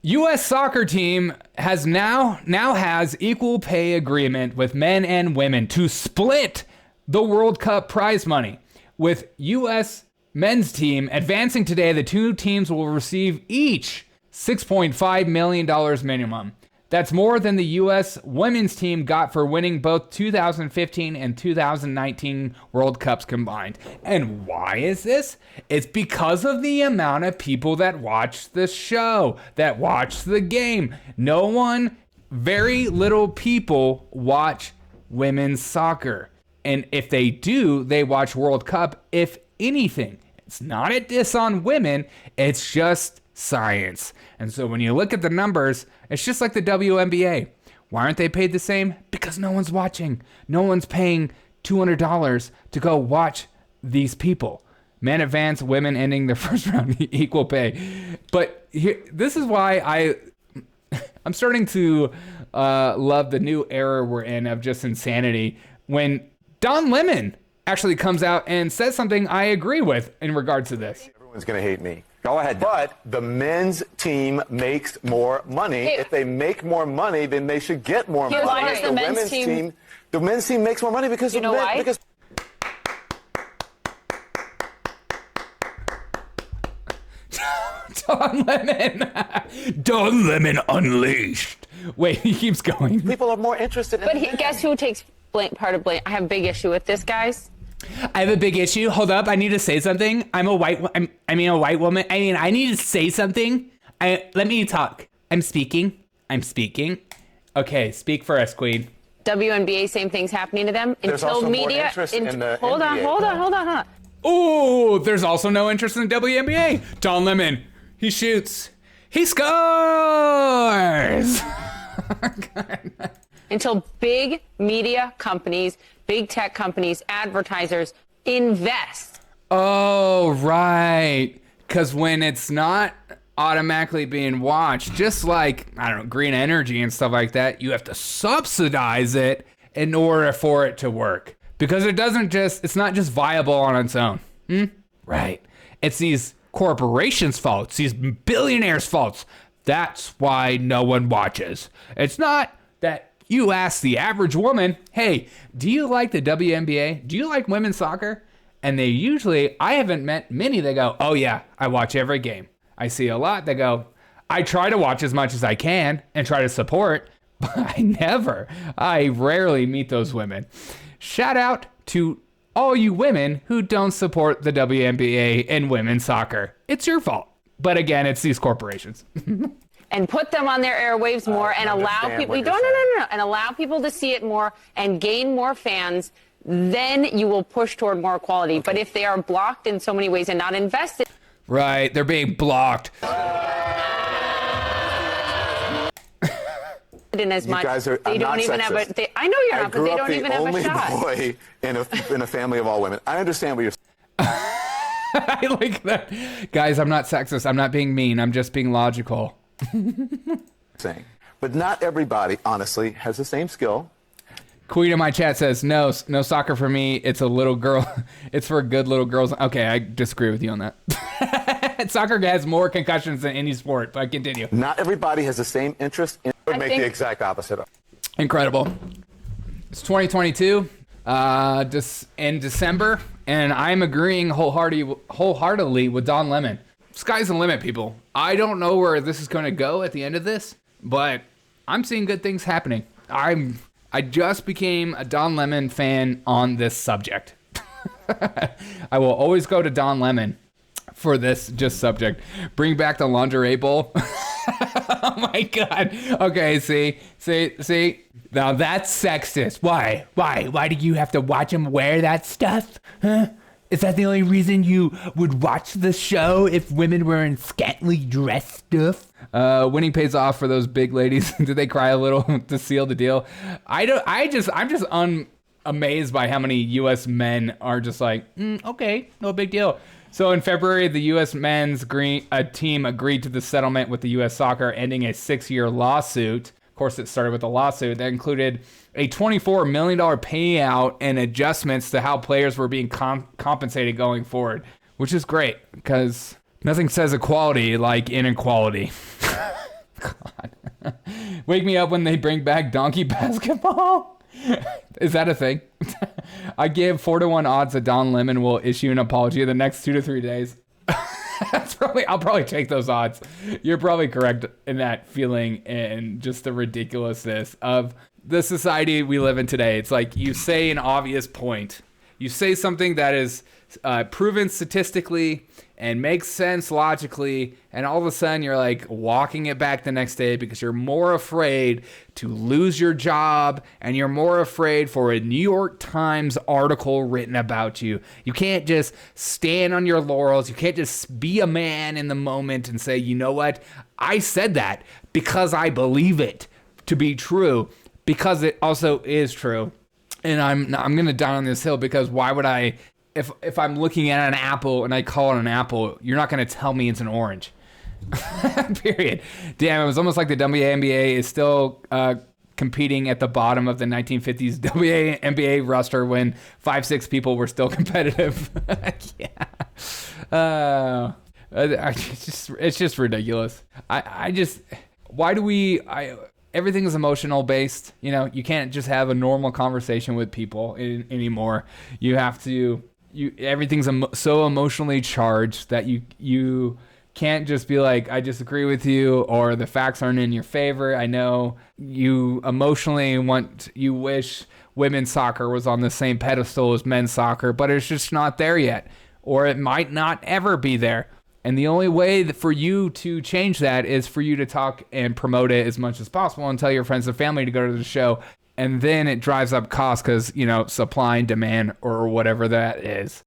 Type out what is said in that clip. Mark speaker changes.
Speaker 1: U.S. soccer team has now has equal pay agreement with men and women to split the World Cup prize money. With U.S. men's team advancing today, the two teams will receive each $6.5 million minimum. That's more than the U.S. women's team got for winning both 2015 and 2019 World Cups combined. And why is this? It's because of the amount of people that watch the show, that watch the game. Very little people watch women's soccer. And if they do, they watch World Cup, if anything. It's not a diss on women, it's just science. And so when you look at the numbers, it's just like the WNBA. Why aren't they paid the same? Because no one's watching. No one's paying $200 to go watch these people. Men advance, women ending their first round equal pay. But this is why I'm starting to love the new era we're in of just insanity. When Don Lemon actually comes out and says something I agree with in regards to this.
Speaker 2: Everyone's going to hate me. Go ahead. But the men's team makes more money. Hey. If they make more money, then they should get more money.
Speaker 3: Why does the men's team?
Speaker 2: The men's team makes more money because
Speaker 3: you know why?
Speaker 2: Because
Speaker 1: Don Lemon unleashed. Wait, he keeps going.
Speaker 2: People are more interested in.
Speaker 3: But guess who takes part of blame? I have a big issue with this, guys.
Speaker 1: I have a big issue. Hold up. I need to say something. I'm a white woman. I need to say something. Let me talk. I'm speaking. Okay, speak for us, Queen.
Speaker 3: WNBA, same thing's happening to them.
Speaker 2: There's
Speaker 3: until
Speaker 2: also
Speaker 3: media.
Speaker 2: More interest in the
Speaker 3: hold on.
Speaker 1: Oh, there's also no interest in the WNBA. Don Lemon, he shoots. He scores.
Speaker 3: Until big media companies, big tech companies, advertisers invest.
Speaker 1: Oh, right. Because when it's not automatically being watched, just like, I don't know, green energy and stuff like that, you have to subsidize it in order for it to work. Because it's not just viable on its own. Right. It's these corporations' faults, these billionaires' faults. That's why no one watches. It's not that you ask the average woman, hey, do you like the WNBA? Do you like women's soccer? And they usually, I haven't met many that go, oh yeah, I watch every game. I see a lot that go, I try to watch as much as I can and try to support, but I rarely meet those women. Shout out to all you women who don't support the WNBA and women's soccer. It's your fault. But again, it's these corporations.
Speaker 3: And put them on their airwaves more and allow people and allow people to see it more and gain more fans. Then you will push toward more equality. Okay. But if they are blocked in so many ways and not invested,
Speaker 1: right, they're being blocked.
Speaker 3: In as much,
Speaker 2: you guys are,
Speaker 3: they don't even have a. I know you're not, but they don't even have a shot.
Speaker 2: I grew up the only boy in a family of all women. I understand what you're saying.
Speaker 1: I like that, guys. I'm not sexist. I'm not being mean. I'm just being logical.
Speaker 2: Saying, but not everybody, honestly, has the same skill.
Speaker 1: Queen in my chat says, no soccer for me. It's a little girl. It's for good little girls. Okay, I disagree with you on that. Soccer has more concussions than any sport, but continue.
Speaker 2: Not everybody has the same interest. Would make the exact opposite.
Speaker 1: Incredible. It's 2022, in December, and I'm agreeing wholeheartedly with Don Lemon. Sky's the limit, people. I don't know where this is going to go at the end of this, but I'm seeing good things happening. I just became a Don Lemon fan on this subject. I will always go to Don Lemon for this just subject. Bring back the lingerie bowl. Oh my God. Okay, see. Now that's sexist. Why? Why do you have to watch him wear that stuff? Huh? Is that the only reason you would watch the show if women were in scantily dressed stuff? Winning pays off for those big ladies. Did they cry a little to seal the deal? I'm just amazed by how many U.S. men are just like, okay, no big deal. So in February, the U.S. men's team agreed to the settlement with the U.S. Soccer, ending a 6-year lawsuit. Of course, it started with a lawsuit that included a $24 million payout and adjustments to how players were being compensated going forward, which is great because nothing says equality like inequality. Wake me up when they bring back donkey basketball. Is that a thing? I give 4-1 odds that Don Lemon will issue an apology in the next 2 to 3 days. I'll probably take those odds. You're probably correct in that feeling and just the ridiculousness of the society we live in today. It's like you say an obvious point. You say something that is proven statistically and makes sense logically, and all of a sudden you're like walking it back the next day because you're more afraid to lose your job and you're more afraid for a New York Times article written about you. You can't just stand on your laurels. You can't just be a man in the moment and say, you know what? I said that because I believe it to be true, because it also is true. And I'm going to die on this hill because why would I, if I'm looking at an apple and I call it an apple, you're not going to tell me it's an orange. Period. Damn, it was almost like the WNBA is still competing at the bottom of the 1950s WNBA roster when 5-6 people were still competitive. Yeah. It's just ridiculous. Everything is emotional based. You know, you can't just have a normal conversation with people anymore. You have to, everything's so emotionally charged that you can't just be like, I disagree with you, or the facts aren't in your favor. I know you emotionally you wish women's soccer was on the same pedestal as men's soccer, but it's just not there yet, or it might not ever be there. And the only way for you to change that is for you to talk and promote it as much as possible and tell your friends and family to go to the show. And then it drives up costs because, supply and demand or whatever that is.